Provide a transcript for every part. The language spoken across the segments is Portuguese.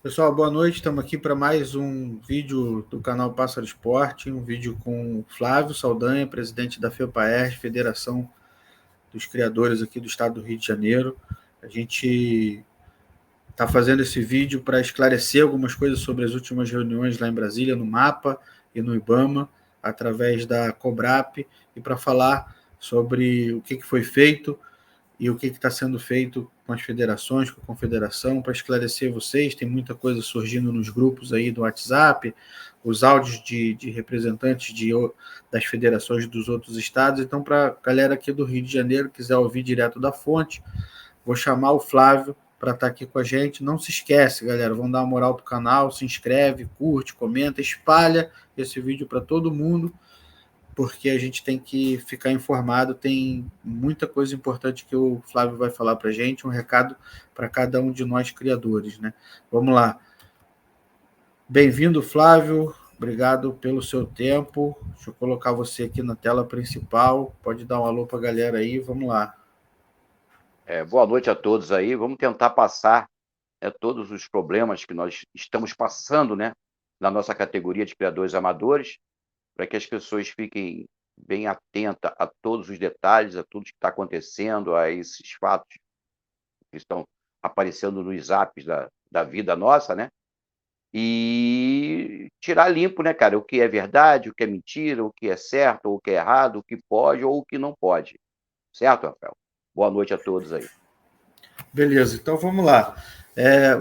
Pessoal, boa noite. Estamos aqui para mais um vídeo do canal Pássaro Esporte, um vídeo com o Flávio Saldanha, presidente da FEPAERJ, Federação dos Criadores aqui do estado do Rio de Janeiro. A gente está fazendo esse vídeo para esclarecer algumas coisas sobre as últimas reuniões lá em Brasília, no MAPA e no IBAMA, através da COBRAP, e para falar sobre o que foi feito e o que está sendo feito com as federações, com a confederação, para esclarecer vocês. Tem muita coisa surgindo nos grupos aí do WhatsApp, os áudios de representantes das federações dos outros estados. Então, para a galera aqui do Rio de Janeiro, quiser ouvir direto da fonte, vou chamar o Flávio para estar aqui com a gente. Não se esquece, galera, vão dar uma moral pro canal, se inscreve, curte, comenta, espalha esse vídeo para todo mundo, porque a gente tem que ficar informado. Tem muita coisa importante que o Flávio vai falar para a gente, um recado para cada um de nós criadores, né? Vamos lá. Bem-vindo, Flávio. Obrigado pelo seu tempo. Deixa eu colocar você aqui na tela principal. Pode dar um alô para a galera aí. Vamos lá. Boa noite a todos aí. Vamos tentar passar todos os problemas que nós estamos passando, né, na nossa categoria de criadores amadores, para que as pessoas fiquem bem atentas a todos os detalhes, a tudo que está acontecendo, a esses fatos que estão aparecendo nos zaps da vida nossa, né? E tirar limpo, né, cara? O que é verdade, o que é mentira, o que é certo, ou o que é errado, o que pode ou o que não pode. Certo, Rafael? Boa noite a todos aí. Beleza, então vamos lá.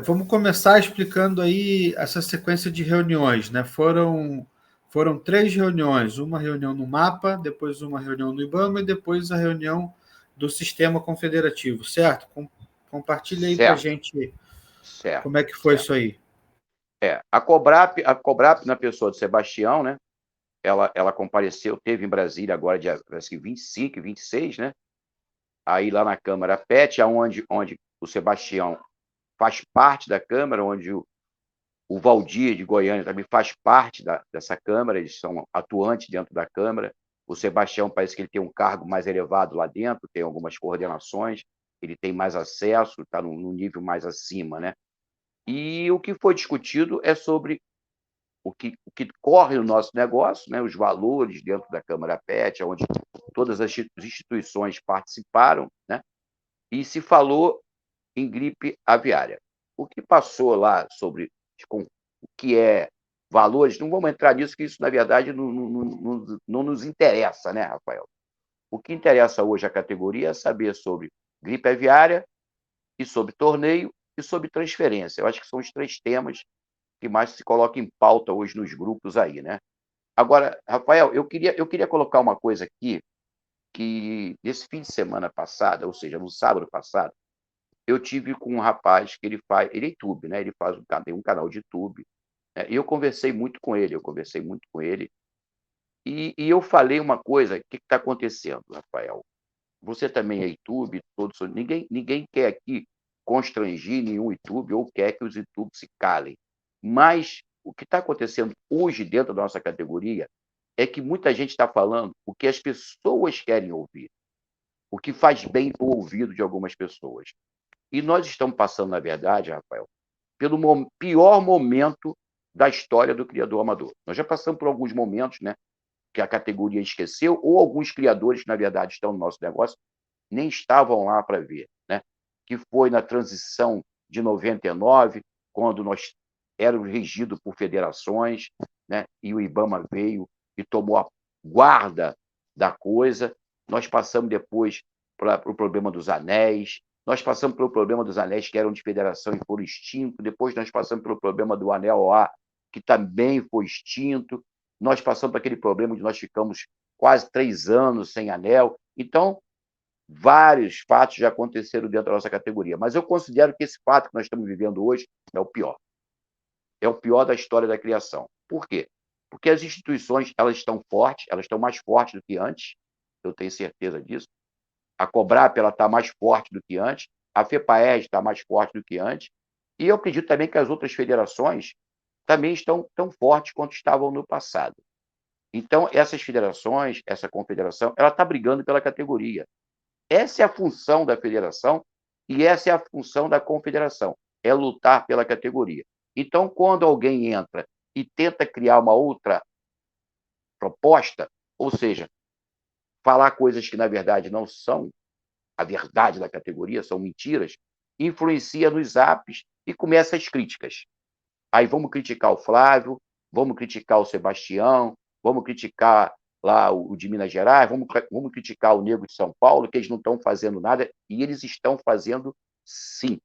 Vamos começar explicando aí essa sequência de reuniões, né? Foram 3 reuniões, uma reunião no MAPA, depois uma reunião no IBAMA e depois a reunião do Sistema Confederativo, certo? Compartilha aí para a Certo, gente certo, como é que foi certo. isso aí. A Cobrap, na pessoa de Sebastião, né? Ela compareceu, teve em Brasília agora, dia parece que 25 e 26, né? Aí lá na Câmara PET, onde o Sebastião faz parte da Câmara, onde o Valdir de Goiânia também faz parte dessa Câmara, eles são atuantes dentro da Câmara. O Sebastião parece que ele tem um cargo mais elevado lá dentro, tem algumas coordenações, ele tem mais acesso, está num nível mais acima, né? E o que foi discutido é sobre o que corre no nosso negócio, né, os valores dentro da Câmara PET, onde todas as instituições participaram, né, e se falou em gripe aviária. O que passou lá sobre o que é valores, não vamos entrar nisso, que isso, na verdade, não nos interessa, né, Rafael? O que interessa hoje à categoria é saber sobre gripe aviária e sobre torneio e sobre transferência. Eu acho que são os 3 temas que mais se coloca em pauta hoje nos grupos aí, né? Agora, Rafael, eu queria colocar uma coisa aqui, que nesse fim de semana passado, ou seja, no sábado passado, eu tive com um rapaz que ele é YouTube, né? Ele tem um canal de YouTube, né? E eu conversei muito com ele, e eu falei uma coisa, o que está acontecendo, Rafael? Você também é YouTube, ninguém quer aqui constranger nenhum YouTube ou quer que os YouTube se calem. Mas o que está acontecendo hoje dentro da nossa categoria é que muita gente está falando o que as pessoas querem ouvir, o que faz bem para o ouvido de algumas pessoas. E nós estamos passando, na verdade, Rafael, pelo pior momento da história do criador amador. Nós já passamos por alguns momentos, né, que a categoria esqueceu, ou alguns criadores que, na verdade, estão no nosso negócio, nem estavam lá para ver, né? Que foi na transição de 99, quando nós éramos regidos por federações, né? E o IBAMA veio e tomou a guarda da coisa. Nós passamos depois para o problema dos anéis, nós passamos pelo problema dos anéis que eram de federação e foram extintos, depois nós passamos pelo problema do anel OA, que também foi extinto, nós passamos por aquele problema de nós ficamos quase 3 anos sem anel. Então, vários fatos já aconteceram dentro da nossa categoria, mas eu considero que esse fato que nós estamos vivendo hoje é o pior. É o pior da história da criação. Por quê? Porque as instituições, elas estão fortes, elas estão mais fortes do que antes, eu tenho certeza disso. A Cobrap, ela está mais forte do que antes, a FEPAERJ está mais forte do que antes, e eu acredito também que as outras federações também estão tão fortes quanto estavam no passado. Então, essas federações, essa confederação, ela está brigando pela categoria. Essa é a função da federação e essa é a função da confederação, é lutar pela categoria. Então, quando alguém entra e tenta criar uma outra proposta, ou seja, falar coisas que na verdade não são a verdade da categoria, são mentiras, influencia nos apps e começa as críticas. Aí vamos criticar o Flávio, vamos criticar o Sebastião, vamos criticar lá o de Minas Gerais, vamos criticar o Nego de São Paulo, que eles não estão fazendo nada, e eles estão fazendo sim.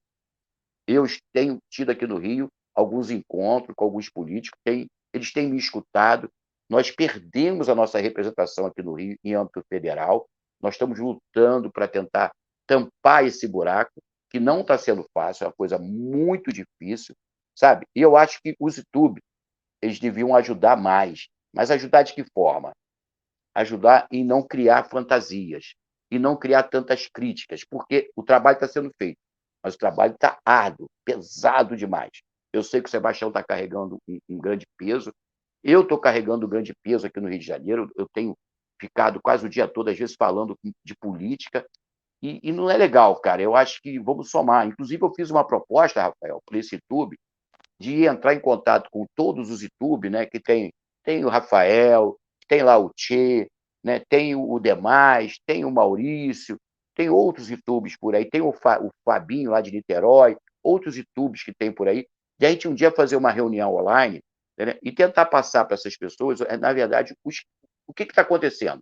Eu tenho tido aqui no Rio alguns encontros com alguns políticos, eles têm me escutado. Nós perdemos a nossa representação aqui no Rio em âmbito federal. Nós estamos lutando para tentar tampar esse buraco, que não está sendo fácil, é uma coisa muito difícil, sabe? E eu acho que os YouTube, eles deviam ajudar mais. Mas ajudar de que forma? Ajudar em não criar fantasias, e não criar tantas críticas, porque o trabalho está sendo feito, mas o trabalho está árduo, pesado demais. Eu sei que o Sebastião está carregando um grande peso, eu estou carregando um grande peso aqui no Rio de Janeiro, eu tenho ficado quase o dia todo, às vezes, falando de política, e não é legal, cara. Eu acho que vamos somar. Inclusive, eu fiz uma proposta, Rafael, para esse YouTube, de entrar em contato com todos os YouTube, né, que tem o Rafael, tem lá o Tchê, né, tem o Demais, tem o Maurício, tem outros YouTubes por aí, tem o Fabinho lá de Niterói, outros YouTubes que tem por aí, de a gente um dia fazer uma reunião online, né, e tentar passar para essas pessoas, na verdade, o que está acontecendo.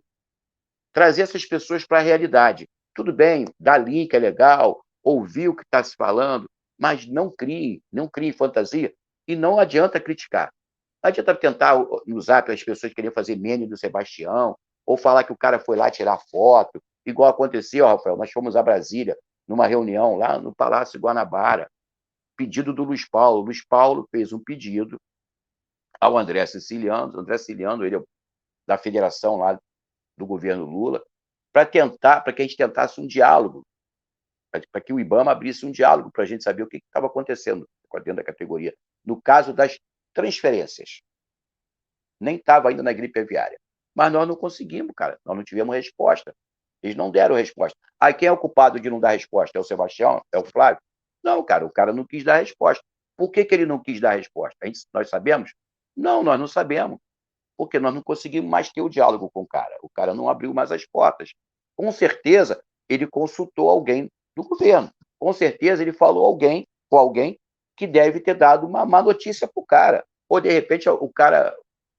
Trazer essas pessoas para a realidade. Tudo bem, dar link é legal, ouvir o que está se falando, mas não criem fantasia, e não adianta criticar. Não adianta tentar no Zap as pessoas querem fazer meme do Sebastião, ou falar que o cara foi lá tirar foto, igual aconteceu, Rafael, nós fomos a Brasília, numa reunião lá no Palácio Guanabara, pedido do Luiz Paulo. O Luiz Paulo fez um pedido ao André Siciliano, ele é da federação lá do governo Lula, para que a gente tentasse um diálogo, para que o IBAMA abrisse um diálogo para a gente saber o que estava acontecendo dentro da categoria. No caso das transferências, nem estava ainda na gripe aviária. Mas nós não conseguimos, cara. Nós não tivemos resposta. Eles não deram resposta. Aí quem é o culpado de não dar resposta? É o Sebastião? É o Flávio? Não, cara, o cara não quis dar resposta. Por que ele não quis dar resposta? Nós sabemos? Não, nós não sabemos. Porque nós não conseguimos mais ter o diálogo com o cara. O cara não abriu mais as portas. Com certeza, ele consultou alguém do governo. Com certeza, ele falou com alguém que deve ter dado uma má notícia para o cara. Ou, de repente, o cara...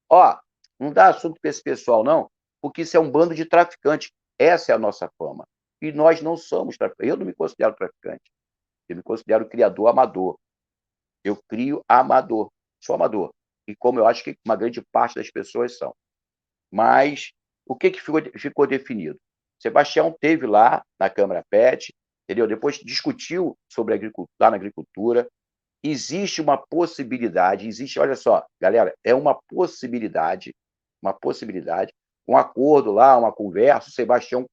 Ó, não dá assunto para esse pessoal, não, porque isso é um bando de traficantes. Essa é a nossa fama. E nós não somos traficantes. Eu não me considero traficante. Eu me considero criador amador. Eu crio amador. Sou amador. E como eu acho que uma grande parte das pessoas são. Mas o que ficou definido? Sebastião teve lá na Câmara PET, entendeu? Depois discutiu sobre lá na agricultura. Existe uma possibilidade, olha só, galera, é uma possibilidade, um acordo lá, uma conversa, o Sebastião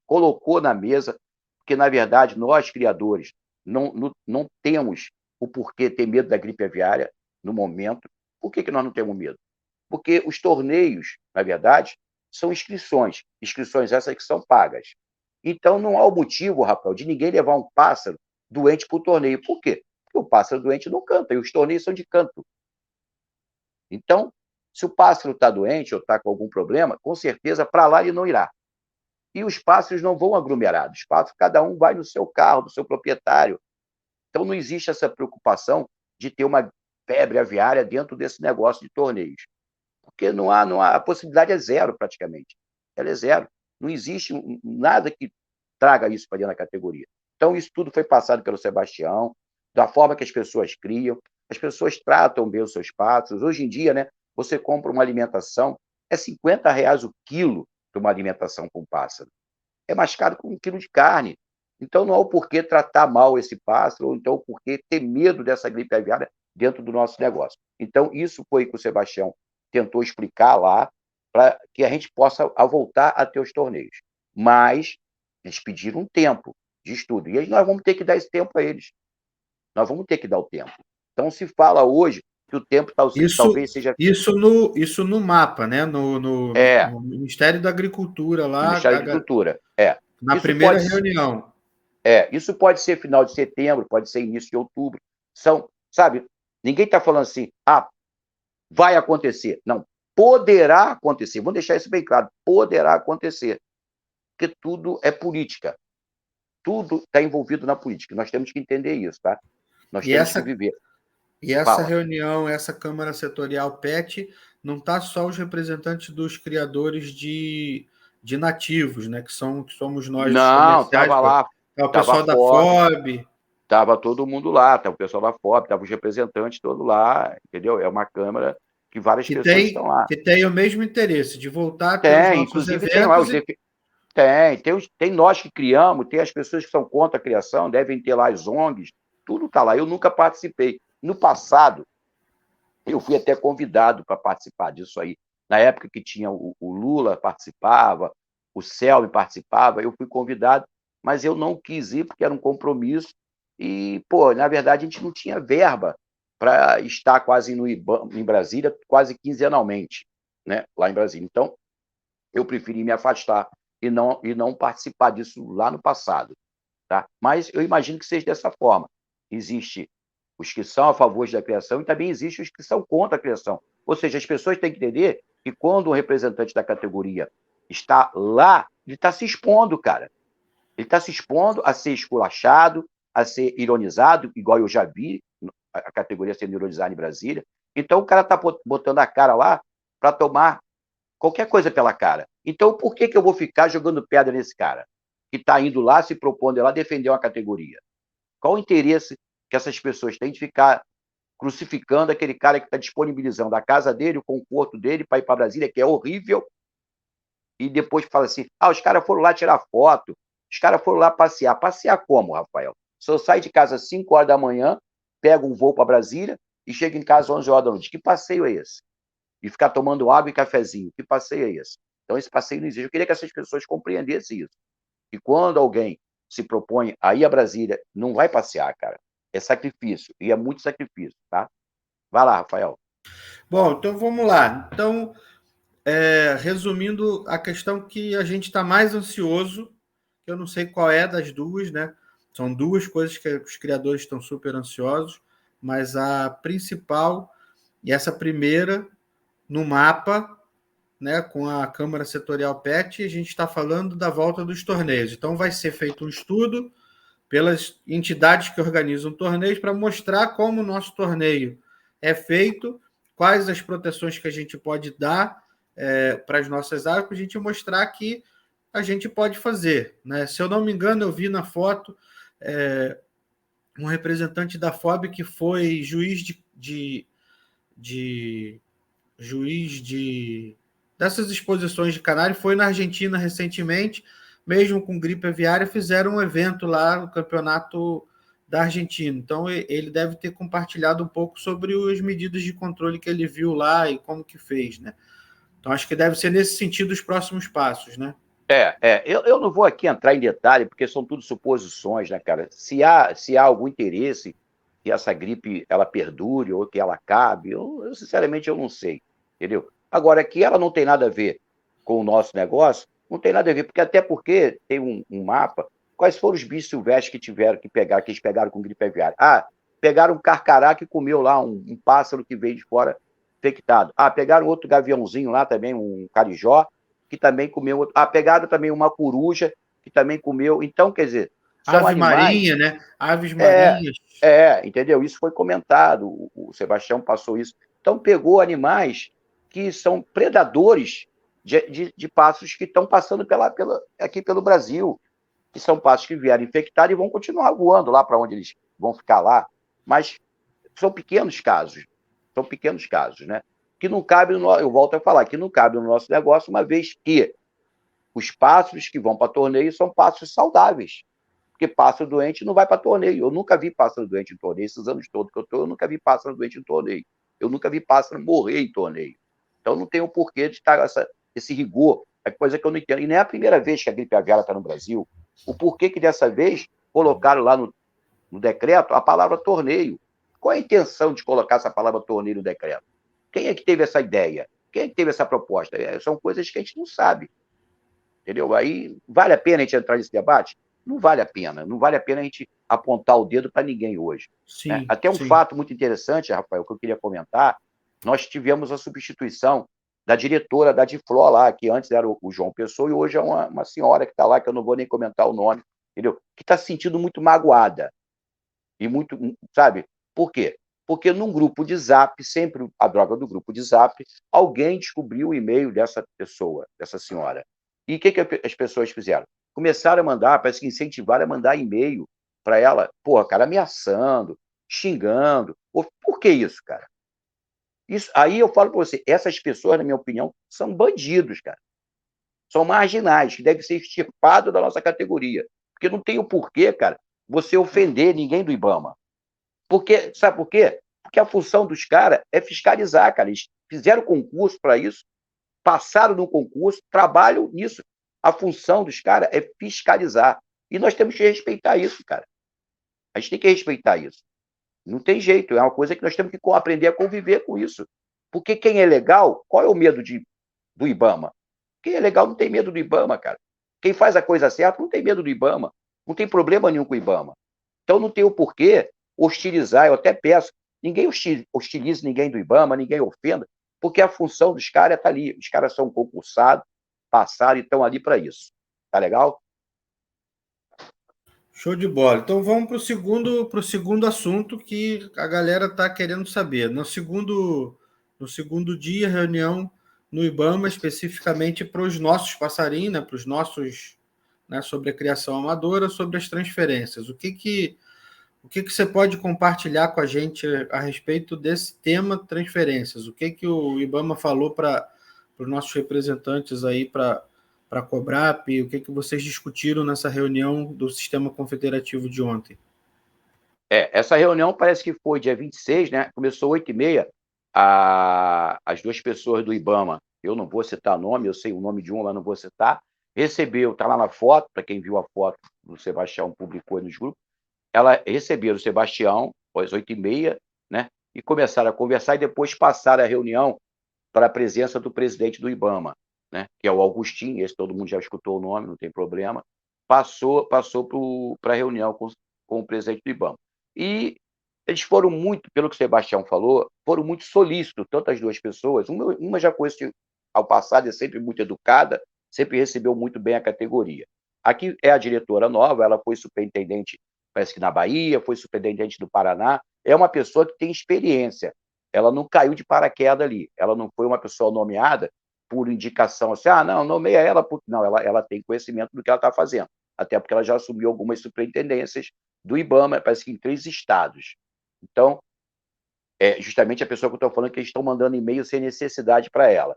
colocou na mesa, porque, na verdade, nós, criadores, não temos o porquê ter medo da gripe aviária no momento. Por que nós não temos medo? Porque os torneios, na verdade, são inscrições essas que são pagas. Então, não há o motivo, Rafael, de ninguém levar um pássaro doente para o torneio. Por quê? Porque o pássaro doente não canta, e os torneios são de canto. Então, se o pássaro está doente ou está com algum problema, com certeza para lá ele não irá. E os pássaros não vão aglomerados, cada um vai no seu carro, do seu proprietário. Então, não existe essa preocupação de ter uma febre aviária dentro desse negócio de torneios. Porque não há, a possibilidade é zero, praticamente. Ela é zero. Não existe nada que traga isso para dentro da categoria. Então, isso tudo foi passado pelo Sebastião, da forma que as pessoas criam, as pessoas tratam bem os seus pássaros. Hoje em dia, né, você compra uma alimentação, é R$50 o quilo de uma alimentação com pássaro. É mais caro que um quilo de carne. Então, não há o porquê tratar mal esse pássaro, ou então o porquê ter medo dessa gripe aviária dentro do nosso negócio. Então, isso foi que o Sebastião tentou explicar lá, para que a gente possa voltar a ter os torneios. Mas eles pediram um tempo de estudo, e aí nós vamos ter que dar esse tempo a eles. Nós vamos ter que dar o tempo. Então, se fala hoje que o tempo talvez seja... Isso no mapa, né? No Ministério da Agricultura, lá. No Ministério da Agricultura, na isso primeira reunião. Isso pode ser final de setembro, pode ser início de outubro. Sabe, Ninguém está falando assim, vai acontecer. Não, poderá acontecer. Vamos deixar isso bem claro. Poderá acontecer. Porque tudo é política. Tudo está envolvido na política. Nós temos que entender isso, tá? Nós E temos que essa, viver. e essa Fala. reunião, essa Câmara Setorial PET, não está só os representantes dos criadores de nativos, né? Que somos nós, os Não, comerciais, estava lá, é o estava a pessoal da FOB, FOB. estava todo mundo lá, estava o pessoal da FOB, estava os representantes todos lá, entendeu? É uma Câmara que várias pessoas estão lá. Que tem o mesmo interesse de voltar a ter os Tem, nossos inclusive tem lá eventos. os tem nós que criamos, tem as pessoas que são contra a criação, devem ter lá as ONGs, tudo está lá. Eu nunca participei. No passado, eu fui até convidado para participar disso aí. Na época que tinha o Lula participava, o Selby participava, eu fui convidado, mas eu não quis ir porque era um compromisso e, pô, na verdade a gente não tinha verba para estar quase no IBAMA, em Brasília, quase quinzenalmente, né, lá em Brasília. Então, eu preferi me afastar e não participar disso lá no passado, tá? Mas eu imagino que seja dessa forma. Existe os que são a favor da criação e também existe os que são contra a criação. Ou seja, as pessoas têm que entender que quando um representante da categoria está lá, ele está se expondo, cara. Ele está se expondo a ser esculachado, a ser ironizado, igual eu já vi a categoria sendo ironizada em Brasília. Então, o cara está botando a cara lá para tomar qualquer coisa pela cara. Então, por que eu vou ficar jogando pedra nesse cara que está indo lá, se propondo lá defender uma categoria? Qual o interesse que essas pessoas têm de ficar crucificando aquele cara que está disponibilizando a casa dele, o conforto dele para ir para Brasília, que é horrível, e depois fala assim, os caras foram lá tirar foto, os caras foram lá passear. Passear como, Rafael? Se eu saio de casa às 5 horas da manhã, pego um voo para Brasília e chego em casa às 11 horas da noite. Que passeio é esse? E ficar tomando água e cafezinho. Que passeio é esse? Então, esse passeio não existe. Eu queria que essas pessoas compreendessem isso. E quando alguém se propõe a ir a Brasília, não vai passear, cara. É sacrifício. E é muito sacrifício, tá? Vai lá, Rafael. Bom, então vamos lá. Então, resumindo a questão que a gente está mais ansioso, eu não sei qual é das duas, né? São duas coisas que os criadores estão super ansiosos, mas a principal, e essa primeira, no mapa, né, com a Câmara Setorial PET, a gente está falando da volta dos torneios. Então, vai ser feito um estudo pelas entidades que organizam torneios para mostrar como o nosso torneio é feito, quais as proteções que a gente pode dar para as nossas áreas, para a gente mostrar que a gente pode fazer. Né? Se eu não me engano, eu vi na foto um representante da FOB que foi juiz de dessas exposições de canário, foi na Argentina recentemente, mesmo com gripe aviária, fizeram um evento lá, o campeonato da Argentina. Então, ele deve ter compartilhado um pouco sobre as medidas de controle que ele viu lá e como que fez, né? Então, acho que deve ser nesse sentido os próximos passos, né? Eu não vou aqui entrar em detalhe, porque são tudo suposições, né, cara? Se há algum interesse que essa gripe ela perdure ou que ela acabe, sinceramente eu não sei, entendeu? Agora, que ela não tem nada a ver com o nosso negócio, não tem nada a ver, até porque tem um mapa, quais foram os bichos silvestres que tiveram que pegar, que eles pegaram com gripe aviária? Pegaram um carcará que comeu lá um pássaro que veio de fora infectado. Pegaram outro gaviãozinho lá também, um carijó, que também comeu. Pegaram também uma coruja, que também comeu. Então, quer dizer, são Ave animais. marinha, né? Aves marinhas. Entendeu? Isso foi comentado, o Sebastião passou isso. Então, pegou animais que são predadores de pássaros que estão passando aqui pelo Brasil, que são pássaros que vieram infectados e vão continuar voando lá para onde eles vão ficar lá. Mas são pequenos casos, né? Que não cabe, eu volto a falar, que não cabe no nosso negócio, uma vez que os pássaros que vão para torneio são pássaros saudáveis. Porque pássaro doente não vai para torneio. Eu nunca vi pássaro doente em torneio. Esses anos todos que eu estou, eu nunca vi pássaro doente em torneio. Eu nunca vi pássaro morrer em torneio. Então não tem o porquê de estar esse rigor. É coisa que eu não entendo. E nem é a primeira vez que a gripe aviária está no Brasil. O porquê que dessa vez colocaram lá no decreto a palavra torneio. Qual é a intenção de colocar essa palavra torneio no decreto? Quem é que teve essa ideia? Quem é que teve essa proposta? São coisas que a gente não sabe. Entendeu? Aí vale a pena a gente entrar nesse debate? não vale a pena. Não vale a pena a gente apontar o dedo para ninguém hoje. Né? Sim, Até um sim. fato muito interessante, Rafael, que eu queria comentar, nós tivemos a substituição da diretora da Diflor lá, que antes era o João Pessoa, e hoje é uma senhora que está lá, que eu não vou nem comentar o nome, entendeu? Que está se sentindo muito magoada. E muito, sabe? Por quê? Porque num grupo de Zap, sempre a droga do grupo de Zap, alguém descobriu o e-mail dessa pessoa, dessa senhora. E o que as pessoas fizeram? Começaram a mandar, parece que incentivaram a mandar e-mail para ela, porra, cara, ameaçando, xingando. Por que isso, cara? Isso, aí eu falo para você, essas pessoas, na minha opinião, são bandidos, cara. São marginais, que devem ser extirpados da nossa categoria. Porque não tem o porquê, cara, você ofender ninguém do IBAMA. Porque, sabe por quê? Porque a função dos caras é fiscalizar, cara. Eles fizeram concurso para isso, passaram no concurso, trabalham nisso. A função dos caras é fiscalizar. E nós temos que respeitar isso, cara. A gente tem que respeitar isso. Não tem jeito, é uma coisa que nós temos que aprender a conviver com isso. Porque quem é legal, qual é o medo do IBAMA? Quem é legal não tem medo do IBAMA, cara. Quem faz a coisa certa não tem medo do IBAMA. Não tem problema nenhum com o IBAMA. Então não tem o porquê hostilizar. Eu até peço, ninguém hostilize ninguém do IBAMA, ninguém ofenda, porque a função dos caras é estar ali. Os caras são concursados, passaram e estão ali para isso. Tá legal? Show de bola. Então vamos para o segundo assunto que a galera está querendo saber. No segundo dia, reunião no IBAMA, especificamente para os nossos passarinhos, né, para os nossos, né, sobre a criação amadora, sobre as transferências. O que você pode compartilhar com a gente a respeito desse tema transferências? O que o IBAMA falou para os nossos representantes aí para a Cobrap? O que vocês discutiram nessa reunião do Sistema Confederativo de ontem? Essa reunião parece que foi dia 26, né? Começou 8h30. As duas pessoas do IBAMA, eu não vou citar nome, eu sei o nome de uma, mas não vou citar, recebeu, está lá na foto, para quem viu a foto, o Sebastião publicou nos grupos, ela recebeu o Sebastião, às 8h30, né? E começaram a conversar e depois passaram a reunião para a presença do presidente do IBAMA, né? Que é o Augustinho, esse todo mundo já escutou o nome, não tem problema. Passou para a reunião com o presidente do IBAMA. E eles foram muito, pelo que o Sebastião falou, foram muito solícitos, tanto as duas pessoas. Uma já conhece ao passado, é sempre muito educada, sempre recebeu muito bem a categoria. Aqui é a diretora nova, ela foi superintendente, parece que na Bahia, foi superintendente do Paraná. É uma pessoa que tem experiência. Ela não caiu de paraquedas ali. Ela não foi uma pessoa nomeada por indicação assim, não, nomeia ela. Não, ela tem conhecimento do que ela está fazendo. Até porque ela já assumiu algumas superintendências do IBAMA, parece que em 3 estados. Então, é justamente a pessoa que eu estou falando que eles estão mandando e-mail sem necessidade para ela.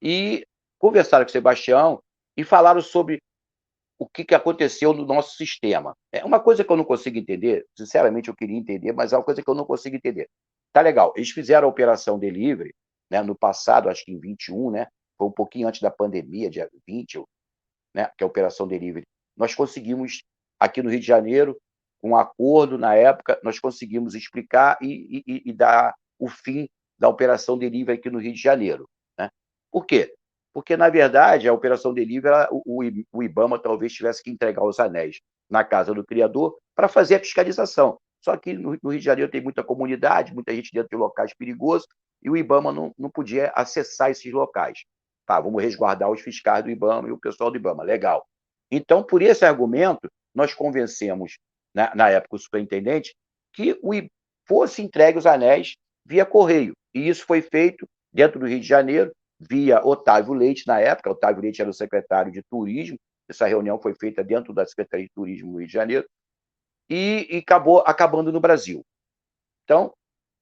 E conversaram com o Sebastião e falaram sobre o que aconteceu no nosso sistema. É uma coisa que eu não consigo entender, sinceramente eu queria entender, mas é uma coisa que eu não consigo entender. Tá legal, eles fizeram a operação delivery, né, no passado, acho que em 21, né, foi um pouquinho antes da pandemia, dia 20, né, que é a operação delivery. Nós conseguimos, aqui no Rio de Janeiro, um acordo na época, nós conseguimos explicar e dar o fim da operação delivery aqui no Rio de Janeiro. Né? Por quê? Porque, na verdade, a operação delivery, o IBAMA talvez tivesse que entregar os anéis na casa do criador para fazer a fiscalização. Só que no Rio de Janeiro tem muita comunidade, muita gente dentro de locais perigosos, e o IBAMA não podia acessar esses locais. Tá, vamos resguardar os fiscais do IBAMA e o pessoal do IBAMA. Legal. Então, por esse argumento, nós convencemos, na época, o superintendente, que fosse entregue os anéis via correio. E isso foi feito dentro do Rio de Janeiro, via Otávio Leite, na época. Otávio Leite era o secretário de Turismo. Essa reunião foi feita dentro da Secretaria de Turismo do Rio de Janeiro e acabou acabando no Brasil. Então,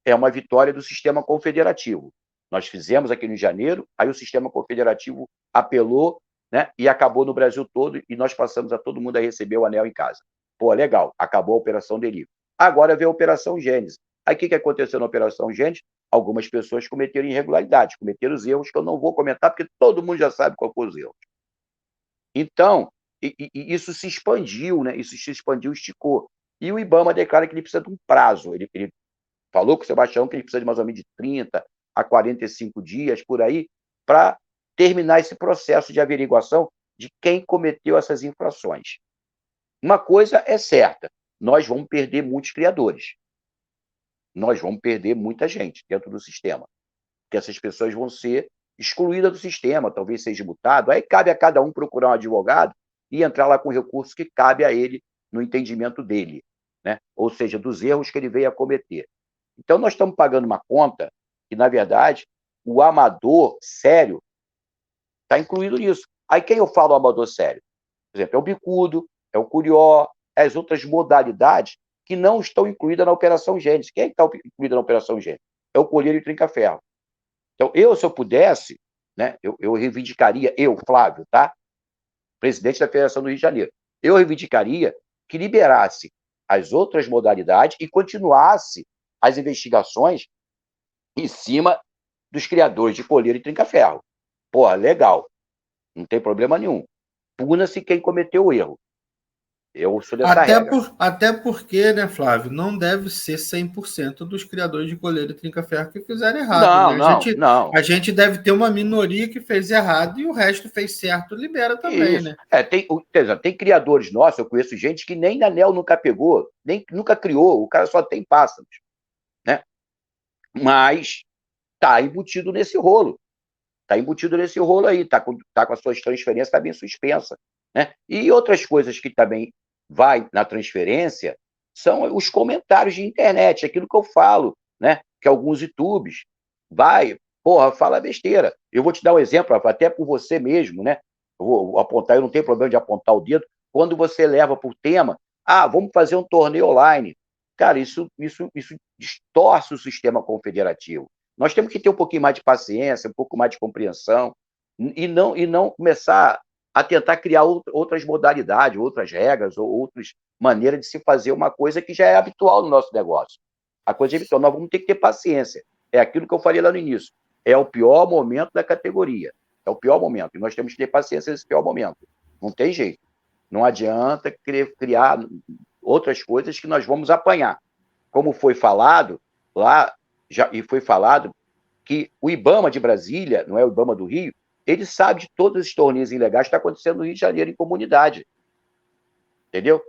é uma vitória do sistema confederativo. Nós fizemos aqui no Rio de Janeiro, aí o sistema confederativo apelou, né, e acabou no Brasil todo, e nós passamos a todo mundo a receber o anel em casa. Pô, legal, acabou a Operação Delivery. Agora vem a Operação Gênesis. Aí o que aconteceu na Operação Gênesis? Algumas pessoas cometeram irregularidades, cometeram os erros que eu não vou comentar, porque todo mundo já sabe qual foram os erros. Então, isso se expandiu, né? Isso se expandiu, esticou. E o IBAMA declara que ele precisa de um prazo. Ele falou com o Sebastião que ele precisa de mais ou menos de 30 a 45 dias, por aí, para terminar esse processo de averiguação de quem cometeu essas infrações. Uma coisa é certa, nós vamos perder muitos criadores. Nós vamos perder muita gente dentro do sistema, porque essas pessoas vão ser excluídas do sistema, talvez seja multado. Aí cabe a cada um procurar um advogado e entrar lá com o recurso que cabe a ele no entendimento dele, né? Ou seja, dos erros que ele veio a cometer. Então, nós estamos pagando uma conta que, na verdade, o amador sério está incluído nisso. Aí, quem eu falo amador sério? Por exemplo, é o bicudo, é o curió, é as outras modalidades que não estão incluídas na Operação Gênesis. Quem está incluído na Operação Gênesis? É o colheiro e trinca-ferro. Então, se eu pudesse, né, eu reivindicaria, Flávio, tá? Presidente da Federação do Rio de Janeiro, eu reivindicaria que liberasse as outras modalidades e continuasse as investigações em cima dos criadores de colheiro e trinca-ferro. Porra, legal. Não tem problema nenhum. Puna-se quem cometeu o erro. Eu sou dessa regra. Até porque, né, Flávio, não deve ser 100% dos criadores de colheiro e trinca-ferro que fizeram errado, Não, né? não. A gente deve ter uma minoria que fez errado e o resto fez certo, libera também, Isso. né? Tem criadores nossos, eu conheço gente que nem anel nunca pegou, nem nunca criou, o cara só tem pássaros, né? Mas tá embutido nesse rolo. Tá embutido nesse rolo aí, tá com as suas transferências tá bem suspensa, né? E outras coisas que também vai na transferência são os comentários de internet, aquilo que eu falo, né? Que alguns YouTubes vai, porra, fala besteira. Eu vou te dar um exemplo, até por você mesmo, né? Eu vou apontar, eu não tenho problema de apontar o dedo. Quando você leva por tema, vamos fazer um torneio online. Cara, isso distorce o sistema confederativo. Nós temos que ter um pouquinho mais de paciência, um pouco mais de compreensão, e não começar a tentar criar outras modalidades, outras regras, ou outras maneiras de se fazer uma coisa que já é habitual no nosso negócio. A coisa é habitual. Nós vamos ter que ter paciência. É aquilo que eu falei lá no início. É o pior momento da categoria. É o pior momento. E nós temos que ter paciência nesse pior momento. Não tem jeito. Não adianta querer criar outras coisas que nós vamos apanhar. Como foi falado lá, e foi falado que o IBAMA de Brasília, não é o IBAMA do Rio, ele sabe de todos os torneios ilegais que estão acontecendo no Rio de Janeiro em comunidade. Entendeu?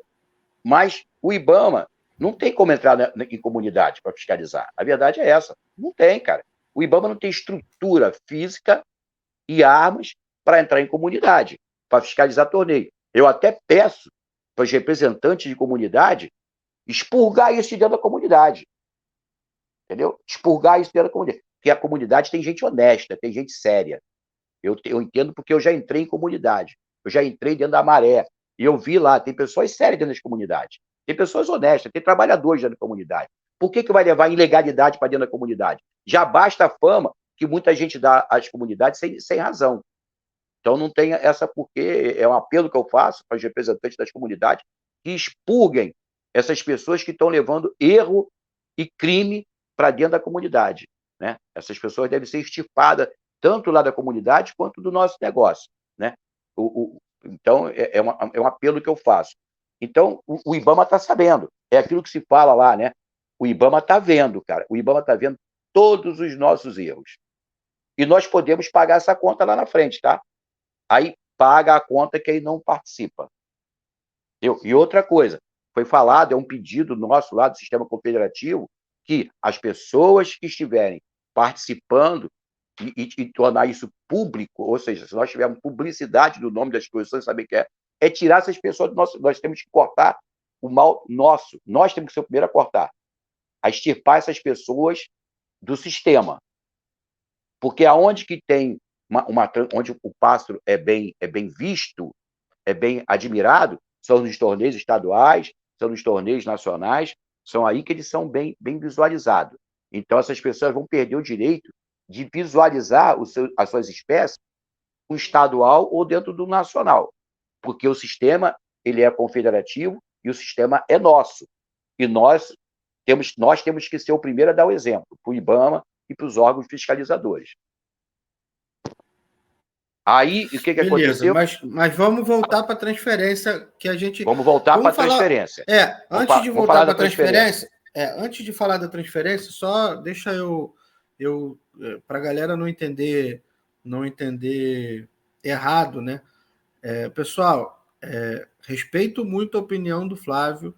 Mas o IBAMA não tem como entrar em comunidade para fiscalizar. A verdade é essa. Não tem, cara. O IBAMA não tem estrutura física e armas para entrar em comunidade, para fiscalizar torneio. Eu até peço para os representantes de comunidade expurgar isso de dentro da comunidade. Entendeu? Expurgar isso dentro da comunidade. Porque a comunidade tem gente honesta, tem gente séria. Eu entendo porque eu já entrei em comunidade. Eu já entrei dentro da Maré. E eu vi lá, tem pessoas sérias dentro das comunidades. Tem pessoas honestas, tem trabalhadores dentro da comunidade. Por que vai levar ilegalidade para dentro da comunidade? Já basta a fama que muita gente dá às comunidades sem razão. Então não tem essa, porque é um apelo que eu faço para os representantes das comunidades que expurguem essas pessoas que estão levando erro e crime para dentro da comunidade, né? Essas pessoas devem ser extirpadas tanto lá da comunidade quanto do nosso negócio, né? Então é um apelo que eu faço. Então o IBAMA está sabendo, é aquilo que se fala lá, né? O IBAMA está vendo, cara. O IBAMA está vendo todos os nossos erros. E nós podemos pagar essa conta lá na frente, tá? Aí paga a conta que ele não participa. Entendeu? E outra coisa, foi falado, é um pedido nosso lá do sistema confederativo, que as pessoas que estiverem participando e tornar isso público, ou seja, se nós tivermos publicidade do nome das pessoas, saber que é tirar essas pessoas do nosso. Nós temos que cortar o mal nosso. Nós temos que ser o primeiro a cortar, a extirpar essas pessoas do sistema. Porque aonde que tem onde o pássaro é bem visto, é bem admirado, são nos torneios estaduais, são nos torneios nacionais, são aí que eles são bem visualizados. Então, essas pessoas vão perder o direito de visualizar as suas espécies no estadual ou dentro do nacional, porque o sistema ele é confederativo e o sistema é nosso. E nós temos que ser o primeiro a dar o exemplo, para o IBAMA e para os órgãos fiscalizadores. Aí, o que Beleza, aconteceu? mas vamos voltar para a transferência que a gente. Vamos voltar para a transferência. Antes de voltar para a transferência, antes de falar da transferência, só deixa eu para a galera não entender errado, né? Pessoal, Respeito muito a opinião do Flávio.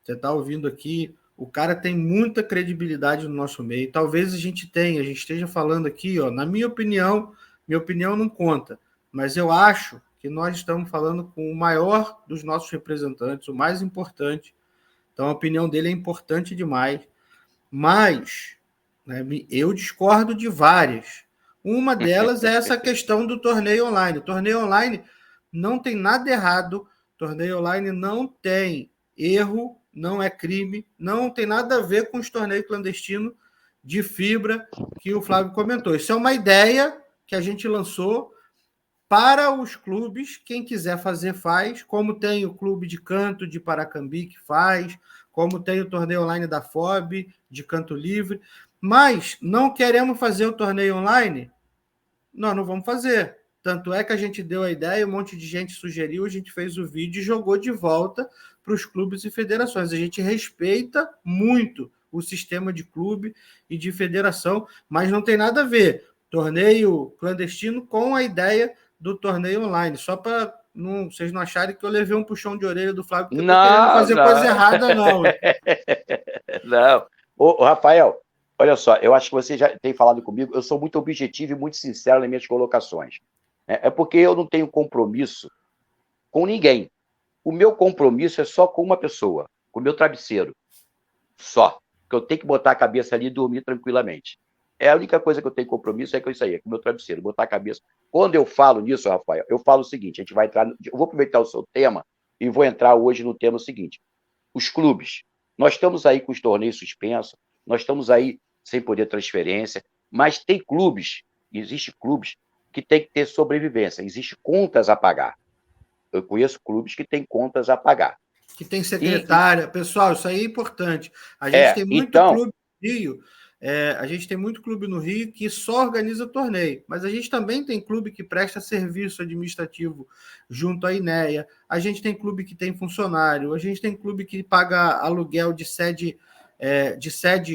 Você está ouvindo aqui, o cara tem muita credibilidade no nosso meio. Talvez a gente esteja falando aqui, ó, na minha opinião não conta, mas eu acho que nós estamos falando com o maior dos nossos representantes, o mais importante. Então a opinião dele é importante demais. Mas, né, eu discordo de várias. Uma delas é essa questão do torneio online. O torneio online não tem nada errado, torneio online não tem erro, não é crime, não tem nada a ver com os torneios clandestinos de fibra que o Flávio comentou. Isso é uma ideia que a gente lançou para os clubes. Quem quiser fazer, faz. Como tem o clube de canto de Paracambi que faz, como tem o torneio online da FOB, de canto livre. Mas não queremos fazer o torneio online? Nós não vamos fazer. Tanto é que a gente deu a ideia, um monte de gente sugeriu, a gente fez o vídeo e jogou de volta para os clubes e federações. A gente respeita muito o sistema de clube e de federação, mas não tem nada a ver torneio clandestino com a ideia do torneio online. Só para vocês não acharem que eu levei um puxão de orelha do Flávio, porque eu estou querendo fazer coisa errada, não. Não. Ô, Rafael, olha só, eu acho que você já tem falado comigo, eu sou muito objetivo e muito sincero nas minhas colocações. É porque eu não tenho compromisso com ninguém. O meu compromisso é só com uma pessoa, com o meu travesseiro. Só. Porque eu tenho que botar a cabeça ali e dormir tranquilamente. É a única coisa que eu tenho compromisso é com isso aí, é com o meu travesseiro, botar a cabeça. Quando eu falo nisso, Rafael, eu falo o seguinte, a gente vai entrar, eu vou aproveitar o seu tema e vou entrar hoje no tema seguinte. Os clubes, nós estamos aí com os torneios suspensos, nós estamos aí sem poder transferência, mas tem clubes, existem clubes que tem que ter sobrevivência, existem contas a pagar. Eu conheço clubes que têm contas a pagar. Que tem secretária. Pessoal, isso aí é importante. A gente tem muito clube no Rio, a gente tem muito clube no Rio que só organiza torneio, mas a gente também tem clube que presta serviço administrativo junto à INEA, a gente tem clube que tem funcionário, a gente tem clube que paga aluguel de sede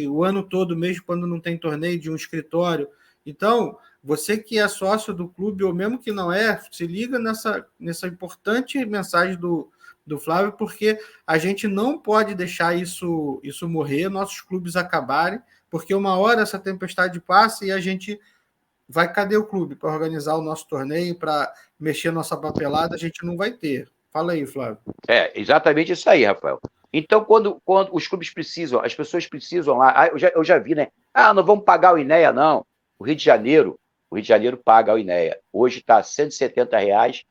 o ano todo, mesmo quando não tem torneio, de um escritório. Então, você que é sócio do clube, ou mesmo que não é, se liga nessa importante mensagem do Flávio, porque a gente não pode deixar isso morrer, nossos clubes acabarem, porque uma hora essa tempestade passa e a gente vai, cadê o clube para organizar o nosso torneio, para mexer nossa papelada? A gente não vai ter. Fala aí, Flávio. Exatamente isso aí, Rafael. Então, quando os clubes precisam, as pessoas precisam lá, eu já vi, né? Não vamos pagar o INEA, não. O Rio de Janeiro paga o INEA. Hoje está R$ 170,11.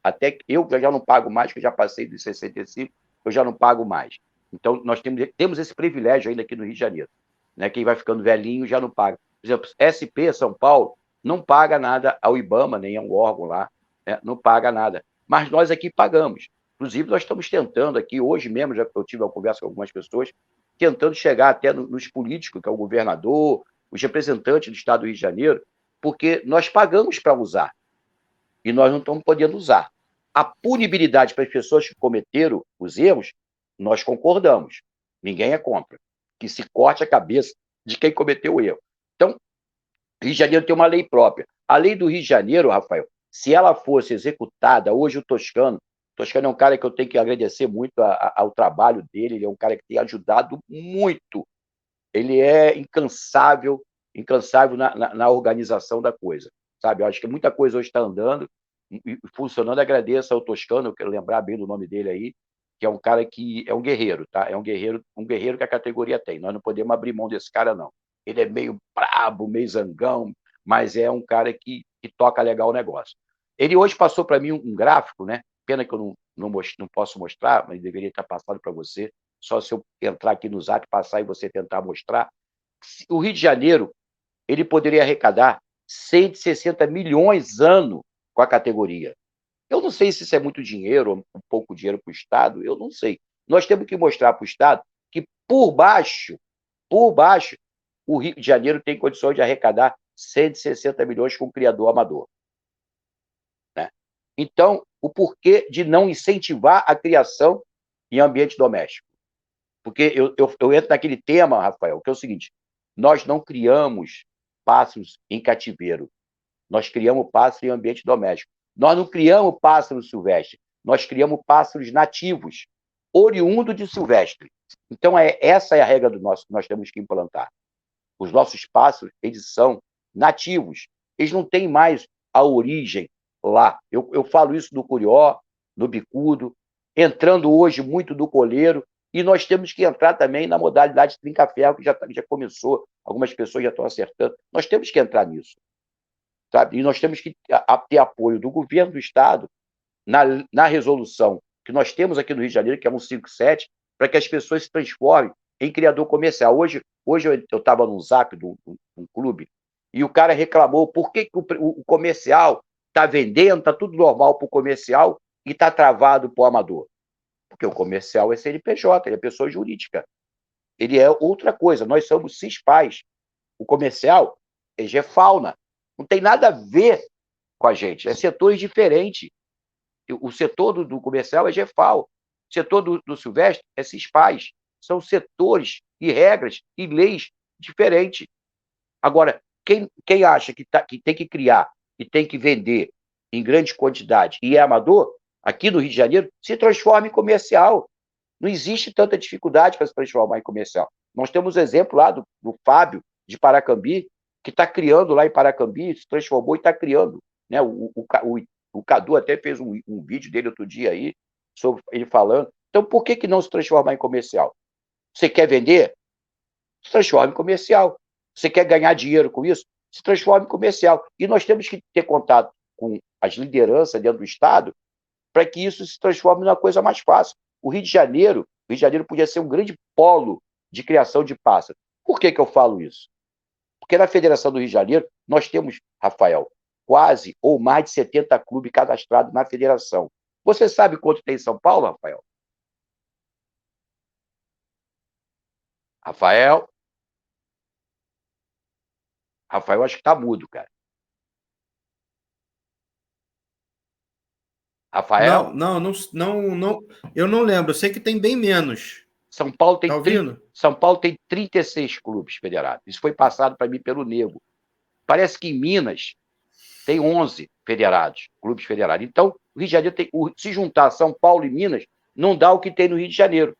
Até que eu já não pago mais, que eu já passei dos 65, eu já não pago mais. Então, nós temos esse privilégio ainda aqui no Rio de Janeiro. Né? Quem vai ficando velhinho já não paga. Por exemplo, SP São Paulo não paga nada ao IBAMA, nem a um órgão lá, né? Não paga nada. Mas nós aqui pagamos. Inclusive, nós estamos tentando aqui, hoje mesmo, já eu tive uma conversa com algumas pessoas, tentando chegar até nos políticos, que é o governador, os representantes do Estado do Rio de Janeiro, porque nós pagamos para usar e nós não estamos podendo usar. A punibilidade para as pessoas que cometeram os erros, nós concordamos. Ninguém é contra. Que se corte a cabeça de quem cometeu o erro. Então, o Rio de Janeiro tem uma lei própria. A lei do Rio de Janeiro, Rafael, se ela fosse executada, hoje o Toscano é um cara que eu tenho que agradecer muito ao trabalho dele, ele é um cara que tem ajudado muito. Ele é incansável na organização da coisa, sabe? Eu acho que muita coisa hoje está andando e funcionando. Agradeço ao Toscano, eu quero lembrar bem do nome dele aí, que é um cara que é um guerreiro, tá? É um guerreiro que a categoria tem. Nós não podemos abrir mão desse cara, não. Ele é meio brabo, meio zangão, mas é um cara que toca legal o negócio. Ele hoje passou para mim um gráfico, né? Pena que eu não posso mostrar, mas deveria estar passado para você, só se eu entrar aqui no Zap, passar e você tentar mostrar. O Rio de Janeiro, ele poderia arrecadar 160 milhões ano com a categoria. Eu não sei se isso é muito dinheiro, ou pouco dinheiro para o Estado, eu não sei. Nós temos que mostrar para o Estado que, por baixo, o Rio de Janeiro tem condições de arrecadar 160 milhões com o criador amador. Né? Então, o porquê de não incentivar a criação em ambiente doméstico? Porque eu entro naquele tema, Rafael, que é o seguinte: nós não criamos pássaros em cativeiro, nós criamos pássaros em ambiente doméstico. Nós não criamos pássaros silvestres, nós criamos pássaros nativos, oriundo de silvestre. Então, essa é a regra do nosso que nós temos que implantar. Os nossos pássaros, eles são nativos. Eles não têm mais a origem lá. Eu falo isso do curió, do bicudo, entrando hoje muito do coleiro, e nós temos que entrar também na modalidade trinca-ferro, que já começou, algumas pessoas já estão acertando. Nós temos que entrar nisso. Sabe? E nós temos que ter apoio do governo do Estado na resolução que nós temos aqui no Rio de Janeiro, que é 157, para que as pessoas se transformem em criador comercial. Hoje eu estava num zap de um clube e o cara reclamou por que o comercial está vendendo, está tudo normal para o comercial e está travado para o amador. Porque o comercial é CNPJ, ele é pessoa jurídica. Ele é outra coisa. Nós somos CISPAs. O comercial é GFauna. Não tem nada a ver com a gente. É setores diferentes. O setor do comercial é GFAO. O setor do silvestre é CISPAs. São setores e regras e leis diferentes. Agora, quem acha que tem que criar e tem que vender em grande quantidade e é amador, aqui no Rio de Janeiro, se transforma em comercial. Não existe tanta dificuldade para se transformar em comercial. Nós temos exemplo lá do Fábio, de Paracambi, que está criando lá em Paracambi, se transformou e está criando. Né? O Cadu até fez um vídeo dele outro dia aí, sobre ele falando. Então, por que não se transformar em comercial? Você quer vender? Se transforma em comercial. Você quer ganhar dinheiro com isso? Se transforma em comercial. E nós temos que ter contato com as lideranças dentro do Estado para que isso se transforme numa coisa mais fácil. O Rio de Janeiro podia ser um grande polo de criação de pássaros. Por que eu falo isso? Porque na Federação do Rio de Janeiro, nós temos, Rafael, quase ou mais de 70 clubes cadastrados na federação. Você sabe quanto tem em São Paulo, Rafael? Rafael, acho que está mudo, cara. Rafael? Não, eu não lembro. Eu sei que tem bem menos. São Paulo tem, tá ouvindo? São Paulo tem 36 clubes federados. Isso foi passado para mim pelo Nego. Parece que em Minas tem 11 federados, clubes federados. Então, o Rio de Janeiro se juntar São Paulo e Minas, não dá o que tem no Rio de Janeiro.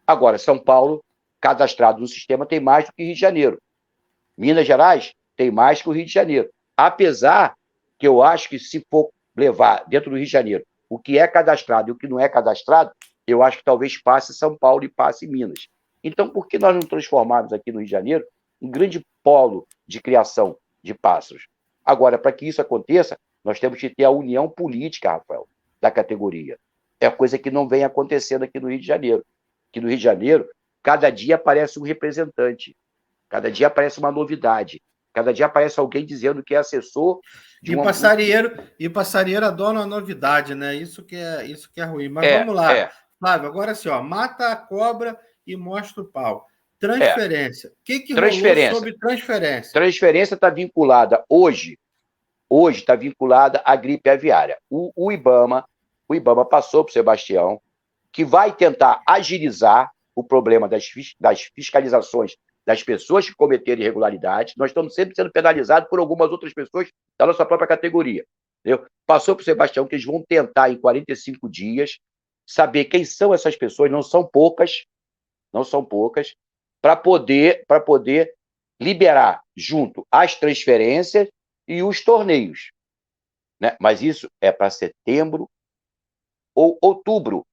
Agora, São Paulo, cadastrado no sistema, tem mais do que Rio de Janeiro. Minas Gerais tem mais que o Rio de Janeiro. Apesar que eu acho que se for levar dentro do Rio de Janeiro o que é cadastrado e o que não é cadastrado, eu acho que talvez passe São Paulo e passe Minas. Então, por que nós não transformarmos aqui no Rio de Janeiro um grande polo de criação de pássaros? Agora, para que isso aconteça, nós temos que ter a união política, Rafael, da categoria. É a coisa que não vem acontecendo aqui no Rio de Janeiro. Aqui no Rio de Janeiro, cada dia aparece um representante, cada dia aparece uma novidade, cada dia aparece alguém dizendo que é assessor de uma... passarinheiro adora uma novidade, né? Isso que é ruim. Mas vamos lá. Flávio, agora assim, ó, mata a cobra e mostra o pau. Transferência. O que rolou sobre transferência? Transferência está vinculada hoje está vinculada à gripe aviária. O IBAMA passou para o Sebastião, que vai tentar agilizar o problema das fiscalizações das pessoas que cometeram irregularidades. Nós estamos sempre sendo penalizados por algumas outras pessoas da nossa própria categoria. Entendeu? Passou para o Sebastião que eles vão tentar, em 45 dias, saber quem são essas pessoas, não são poucas, para poder liberar junto as transferências e os torneios. Né? Mas isso é para setembro ou outubro.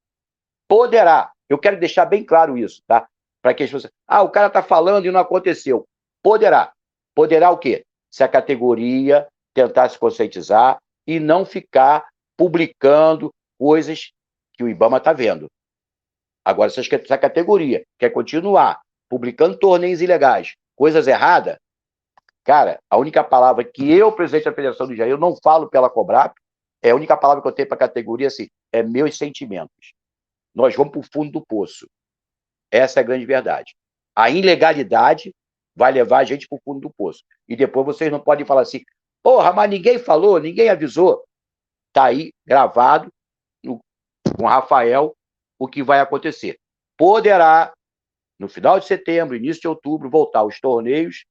Poderá. Eu quero deixar bem claro isso, tá? Para que as pessoas... o cara está falando e não aconteceu. Poderá. Poderá o quê? Se a categoria tentar se conscientizar e não ficar publicando coisas que o IBAMA está vendo. Agora, se a categoria quer continuar publicando torneios ilegais, coisas erradas, cara, a única palavra que eu, presidente da Federação do Rio de Janeiro, não falo pela Cobrap, a única palavra que eu tenho para a categoria assim, é meus sentimentos. Nós vamos para o fundo do poço. Essa é a grande verdade. A ilegalidade vai levar a gente para o fundo do poço. E depois vocês não podem falar assim, porra, mas ninguém falou, ninguém avisou. Está aí gravado com o Rafael o que vai acontecer. Poderá, no final de setembro, início de outubro, voltar os torneios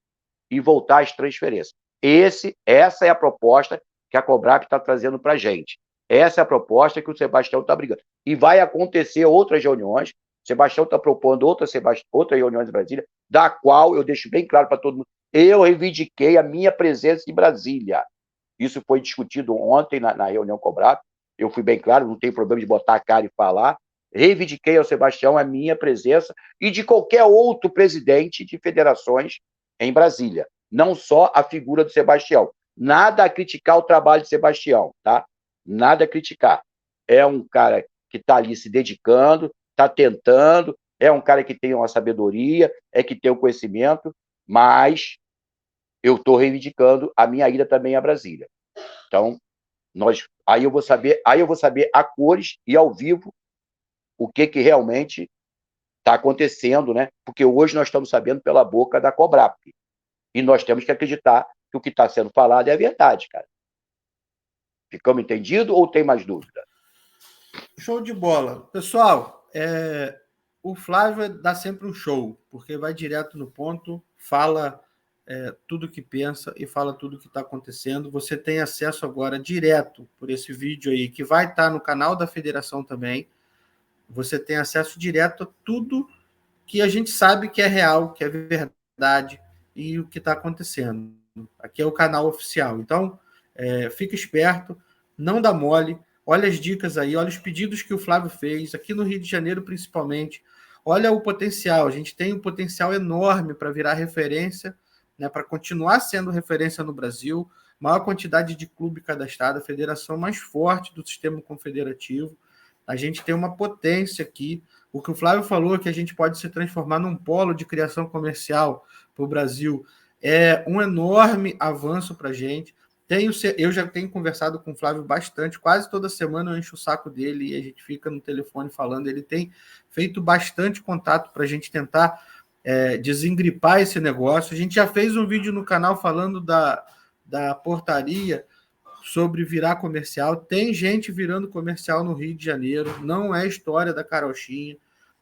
e voltar as transferências. Essa é a proposta que a Cobrap está trazendo para a gente. Essa é a proposta que o Sebastião está brigando. E vai acontecer outras reuniões. O Sebastião está propondo outras reuniões em Brasília, da qual eu deixo bem claro para todo mundo. Eu reivindiquei a minha presença em Brasília. Isso foi discutido ontem na reunião Cobrap. Eu fui bem claro, não tem problema de botar a cara e falar. Reivindiquei ao Sebastião a minha presença e de qualquer outro presidente de federações em Brasília. Não só a figura do Sebastião. Nada a criticar o trabalho de Sebastião, tá? Nada a criticar. É um cara que está ali se dedicando, está tentando, é um cara que tem uma sabedoria, que tem um conhecimento, mas eu estou reivindicando a minha ida também a Brasília. Então, aí eu vou saber a cores e ao vivo o que realmente está acontecendo, né? Porque hoje nós estamos sabendo pela boca da Cobrap. E nós temos que acreditar que o que está sendo falado é a verdade, cara. Ficamos entendidos ou tem mais dúvida? Show de bola. Pessoal, o Flávio dá sempre um show, porque vai direto no ponto, fala tudo o que pensa e fala tudo o que está acontecendo. Você tem acesso agora direto por esse vídeo aí, que vai estar no canal da Federação também. Você tem acesso direto a tudo que a gente sabe que é real, que é verdade e o que está acontecendo. Aqui é o canal oficial. Então, fica esperto, não dá mole. Olha as dicas aí, olha os pedidos que o Flávio fez, aqui no Rio de Janeiro principalmente. Olha o potencial, a gente tem um potencial enorme para virar referência, né, para continuar sendo referência no Brasil, maior quantidade de clube cadastrado, a federação mais forte do sistema confederativo. A gente tem uma potência aqui. O que o Flávio falou, que a gente pode se transformar num polo de criação comercial para o Brasil, é um enorme avanço para a gente. Eu já tenho conversado com o Flávio bastante, quase toda semana eu encho o saco dele e a gente fica no telefone falando. Ele tem feito bastante contato para a gente tentar desengripar esse negócio. A gente já fez um vídeo no canal falando da portaria sobre virar comercial. Tem gente virando comercial no Rio de Janeiro, não é história da carochinha.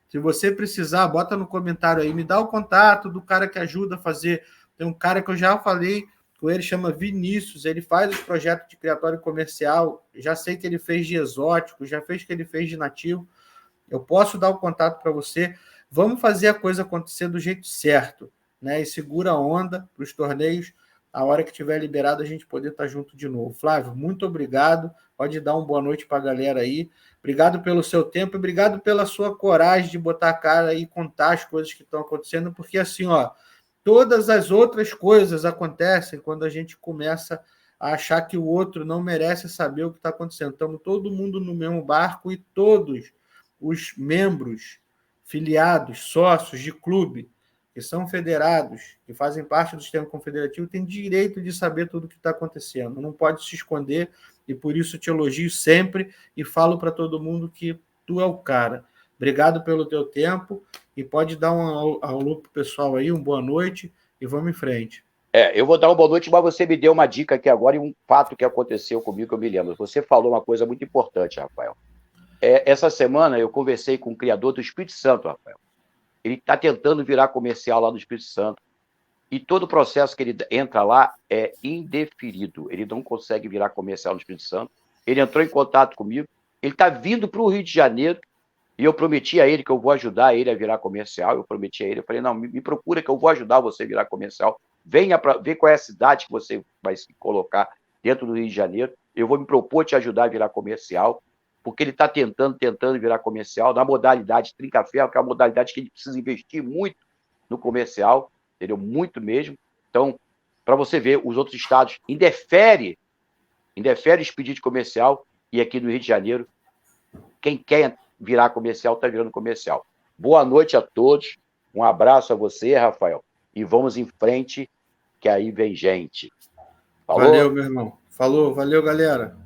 Se você precisar, bota no comentário aí, me dá o contato do cara que ajuda a fazer. Tem um cara que eu já falei com ele, chama Vinícius, ele faz os projetos de criatório comercial, já sei que ele fez de exótico, já fez que ele fez de nativo, eu posso dar o contato para você. Vamos fazer a coisa acontecer do jeito certo, né? E segura a onda para os torneios. A hora que tiver liberado, a gente poder estar junto de novo. Flávio, muito obrigado. Pode dar uma boa noite para a galera aí. Obrigado pelo seu tempo e obrigado pela sua coragem de botar a cara e contar as coisas que estão acontecendo, porque assim, todas as outras coisas acontecem quando a gente começa a achar que o outro não merece saber o que está acontecendo. Estamos todo mundo no mesmo barco e todos os membros, filiados, sócios de clube, que são federados, que fazem parte do sistema confederativo, têm direito de saber tudo o que está acontecendo. Não pode se esconder, e por isso te elogio sempre e falo para todo mundo que tu é o cara. Obrigado pelo teu tempo e pode dar um alô pro pessoal aí, uma boa noite e vamos em frente. Eu vou dar uma boa noite, mas você me deu uma dica aqui agora e um fato que aconteceu comigo que eu me lembro. Você falou uma coisa muito importante, Rafael. Essa semana eu conversei com o criador do Espírito Santo, Rafael. Ele está tentando virar comercial lá no Espírito Santo. E todo o processo que ele entra lá é indeferido. Ele não consegue virar comercial no Espírito Santo. Ele entrou em contato comigo. Ele está vindo para o Rio de Janeiro. E eu prometi a ele que eu vou ajudar ele a virar comercial. Eu prometi a ele. Eu falei, não, me procura que eu vou ajudar você a virar comercial. Venha para ver qual é a cidade que você vai se colocar dentro do Rio de Janeiro. Eu vou me propor te ajudar a virar comercial. Porque ele está tentando virar comercial na modalidade trinca-ferro, que é uma modalidade que ele precisa investir muito no comercial, entendeu? Muito mesmo. Então, para você ver, os outros estados indefere esse pedido de comercial, e aqui no Rio de Janeiro, quem quer virar comercial está virando comercial. Boa noite a todos, um abraço a você, Rafael, e vamos em frente, que aí vem gente. Falou? Valeu, meu irmão. Falou, valeu, galera.